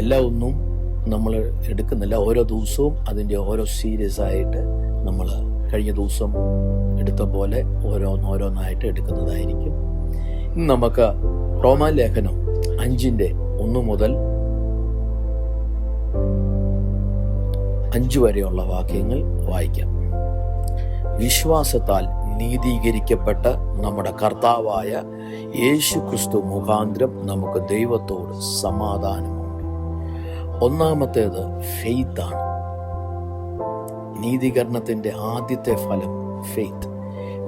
എല്ലാം ഒന്നും നമ്മൾ എടുക്കുന്നില്ല. ഓരോ ദിവസവും അതിൻ്റെ ഓരോ സീരിയസ് ആയിട്ട് നമ്മൾ കഴിഞ്ഞ ദിവസം എടുത്ത പോലെ ഓരോന്നായിട്ട് എടുക്കുന്നതായിരിക്കും. ഇന്ന് നമുക്ക് റോമാലേഖനം 5:1 മുതൽ 5 വരെയുള്ള വാക്യങ്ങൾ വായിക്കാം. വിശ്വാസത്താൽ നീതീകരിക്കപ്പെട്ട നമ്മുടെ കർത്താവായ യേശു ക്രിസ്തു മുഖാന്തരം നമുക്ക് ദൈവത്തോട് സമാധാനമുണ്ട്. ഒന്നാമത്തേത് ഫെയ്ത്താണ്. നീതീകരണത്തിന്റെ ആദ്യത്തെ ഫലം ഫെയ്ത്ത്.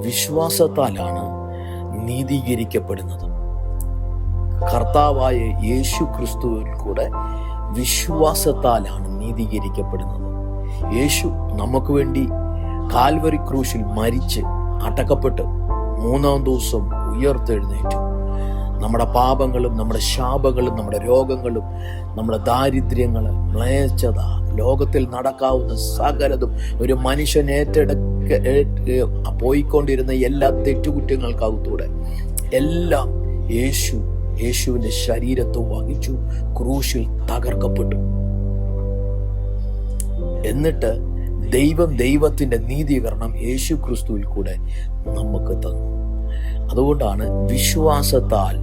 വിശ്വാസത്താലാണ് നീതീകരിക്കപ്പെടുന്നത്. കർത്താവായ യേശു ക്രിസ്തുവിൽ കൂടെ വിശ്വാസത്താലാണ് നീതീകരിക്കപ്പെടുന്നത്. യേശു നമുക്ക് വേണ്ടി കാൽവരി ക്രൂശിൽ മരിച്ച് അടക്കപ്പെട്ട് 3-ാം ദിവസം ഉയർത്തെഴുന്നേറ്റു. നമ്മുടെ പാപങ്ങളും നമ്മുടെ ശാപങ്ങളും നമ്മുടെ രോഗങ്ങളും നമ്മുടെ ദാരിദ്ര്യങ്ങള്, മ്ലേച്ഛത, ലോകത്തിൽ നടക്കാവുന്ന സകലതും, ഒരു മനുഷ്യൻ പോയിക്കൊണ്ടിരുന്ന എല്ലാ തെറ്റുകുറ്റങ്ങൾക്കകത്തൂടെ എല്ലാം യേശുവിന്റെ ശരീരത്തെ വഹിച്ചു ക്രൂശിൽ തകർക്കപ്പെട്ടു. എന്നിട്ട് ദൈവത്തിന്റെ നീതീകരണം യേശു ക്രിസ്തുവിൽ കൂടെ നമുക്ക് തന്നു. അതുകൊണ്ടാണ് വിശ്വാസത്താൽ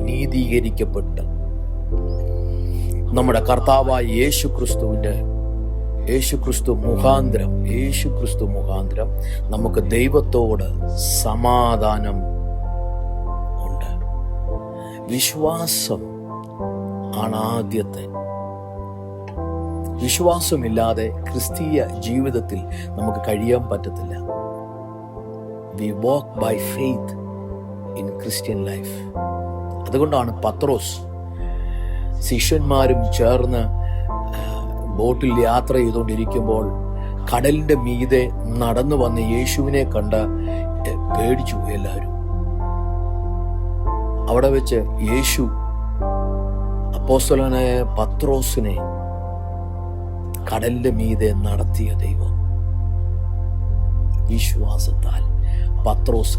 നീതീകരിക്കപ്പെട്ട് നമ്മുടെ കർത്താവായ യേശു ക്രിസ്തു മുഖാന്തരം നമുക്ക് ദൈവത്തോട് സമാധാനം ഉണ്ട്. വിശ്വാസം ആണ് ആദ്യത്തെ. വിശ്വാസമില്ലാതെ ക്രിസ്തീയ ജീവിതത്തിൽ നമുക്ക് കഴിയാൻ പറ്റത്തില്ല. We walk by faith in Christian life. അതുകൊണ്ടാണ് പത്രോസ് ശിഷ്യന്മാരും ചേർന്ന് ബോട്ടിൽ യാത്ര ചെയ്തുകൊണ്ടിരിക്കുമ്പോൾ കടലിന്റെ മീതെ നടന്നു വന്ന് യേശുവിനെ കണ്ട് പേടിച്ചു എല്ലാവരും. അവിടെ വെച്ച് യേശു അപ്പോസ്തലനായ പത്രോസിനെ കടലിന്റെ മീതെ നടത്തിയ ദൈവം. വിശ്വാസത്താൽ പത്രോസ്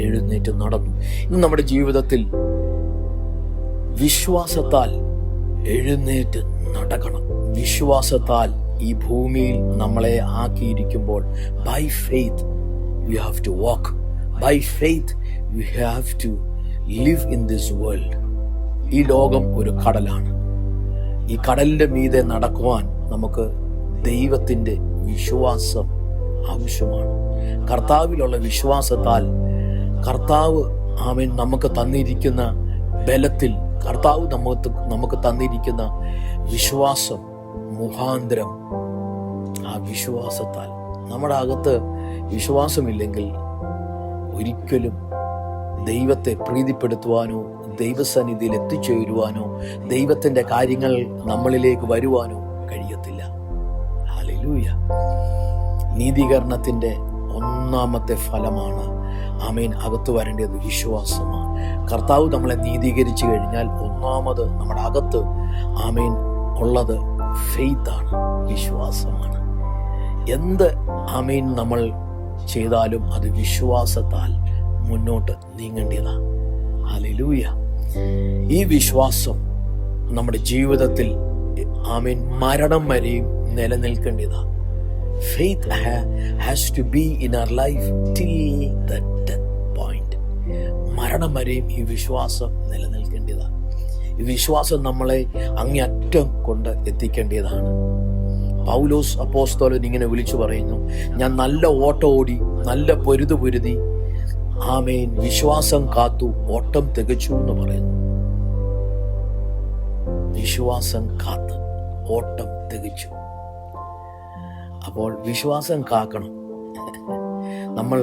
എഴുന്നേറ്റ് നടന്നു. ഇന്ന് നമ്മുടെ ജീവിതത്തിൽ വിശ്വാസത്താൽ എഴുന്നേറ്റ് നടക്കണം. വിശ്വാസത്താൽ ഈ ഭൂമിയിൽ നമ്മളെ ആക്കിയിരിക്കുമ്പോൾ by faith we have to walk. By faith we have to live in this world. ഈ ലോകം ഒരു കടലാണ്. ഈ കടലിന്റെ മീതെ നടക്കുവാൻ നമുക്ക് ദൈവത്തിന്റെ വിശ്വാസം ആവശ്യമാണ്. കർത്താവിലുള്ള വിശ്വാസത്താൽ കർത്താവ് നമുക്ക് തന്നിരിക്കുന്ന ബലത്തിൽ, കർത്താവ് നമുക്ക് തന്നിരിക്കുന്ന വിശ്വാസം മുഖാന്തരം, ആ വിശ്വാസത്താൽ നമ്മുടെ അകത്ത് വിശ്വാസമില്ലെങ്കിൽ ഒരിക്കലും ദൈവത്തെ പ്രീതിപ്പെടുത്തുവാനോ ദൈവസന്നിധിയിൽ എത്തിച്ചേരുവാനോ ദൈവത്തിന്റെ കാര്യങ്ങൾ നമ്മളിലേക്ക് വരുവാനോ കഴിയത്തില്ല. ഹല്ലേലൂയ. നീതീകരണത്തിന്റെ ഒന്നാമത്തെ ഫലമാണ് അകത്ത് വരേണ്ടത് വിശ്വാസമാണ്. കർത്താവ് നമ്മളെ നീതീകരിച്ചു കഴിഞ്ഞാൽ ഒന്നാമത് നമ്മുടെ അകത്ത് ഉള്ളത് ഫെയ്ത്താണ്, വിശ്വാസമാണ്. എന്ത് നമ്മൾ ചെയ്താലും അത് വിശ്വാസത്താൽ മുന്നോട്ട് നീങ്ങേണ്ടതാ. ഹല്ലേലൂയ. ഈ വിശ്വാസം നമ്മുടെ ജീവിതത്തിൽ മരണം വരെയും നിലനിൽക്കേണ്ടതാ. Faith has to be in our life till the death point. മരണം വരെയും ഈ വിശ്വാസം നിലനിൽക്കേണ്ടതാ. ഈ വിശ്വാസം നമ്മളെ അങ്ങേയറ്റം കൊണ്ട് എത്തിക്കേണ്ടതാണ്. പൗലോസ് അപ്പോസ്തലൻ ഇങ്ങനെ വിളിച്ചു പറയുന്നു, ഞാൻ നല്ല ഓട്ടം ഓടി, നല്ല പൊരുതി, വിശ്വാസം കാത്തു, ഓട്ടം തികച്ചു എന്ന് പറയുന്നു. വിശ്വാസം കാത്ത് ഓട്ടം തികച്ചു. അപ്പോൾ വിശ്വാസം കാക്കണം. നമ്മൾ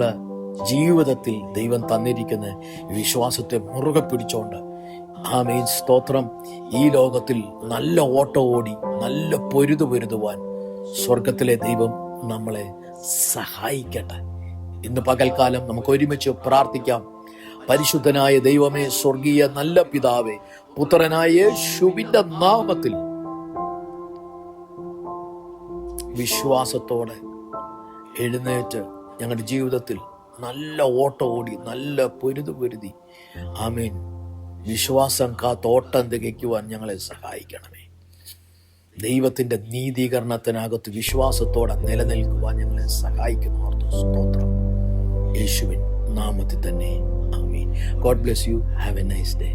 ജീവിതത്തിൽ ദൈവം തന്നിരിക്കുന്ന വിശ്വാസത്തെ മുറുകെ പിടിച്ചോണ്ട് സ്തോത്രം, ഈ ലോകത്തിൽ നല്ല ഓട്ടം ഓടി നല്ല പൊരുതുവാൻ സ്വർഗത്തിലെ ദൈവം നമ്മളെ സഹായിക്കട്ടെ. ഇന്ന് പകൽക്കാലം നമുക്ക് ഒരുമിച്ച് പ്രാർത്ഥിക്കാം. പരിശുദ്ധനായ ദൈവമേ, സ്വർഗീയ നല്ല പിതാവേ, പുത്രനായ യേശുവിന്റെ നാമത്തിൽ വിശ്വാസത്തോടെ എഴുന്നേറ്റ് ഞങ്ങളുടെ ജീവിതത്തിൽ നല്ല ഓട്ടം ഓടി, നല്ല പൊരുതി ആമേൻ വിശ്വാസം കാത്തോട്ടം തികയ്ക്കുവാൻ ഞങ്ങളെ സഹായിക്കണമേ. ദൈവത്തിൻ്റെ നീതീകരണത്തിനകത്ത് വിശ്വാസത്തോടെ നിലനിൽക്കുവാൻ ഞങ്ങളെ സഹായിക്കുന്നു. ഓർത്ത് സ്തോത്രം. യേശുവിൻ നാമത്തിൽ തന്നെ ആമേൻ. God bless you. Have a nice day.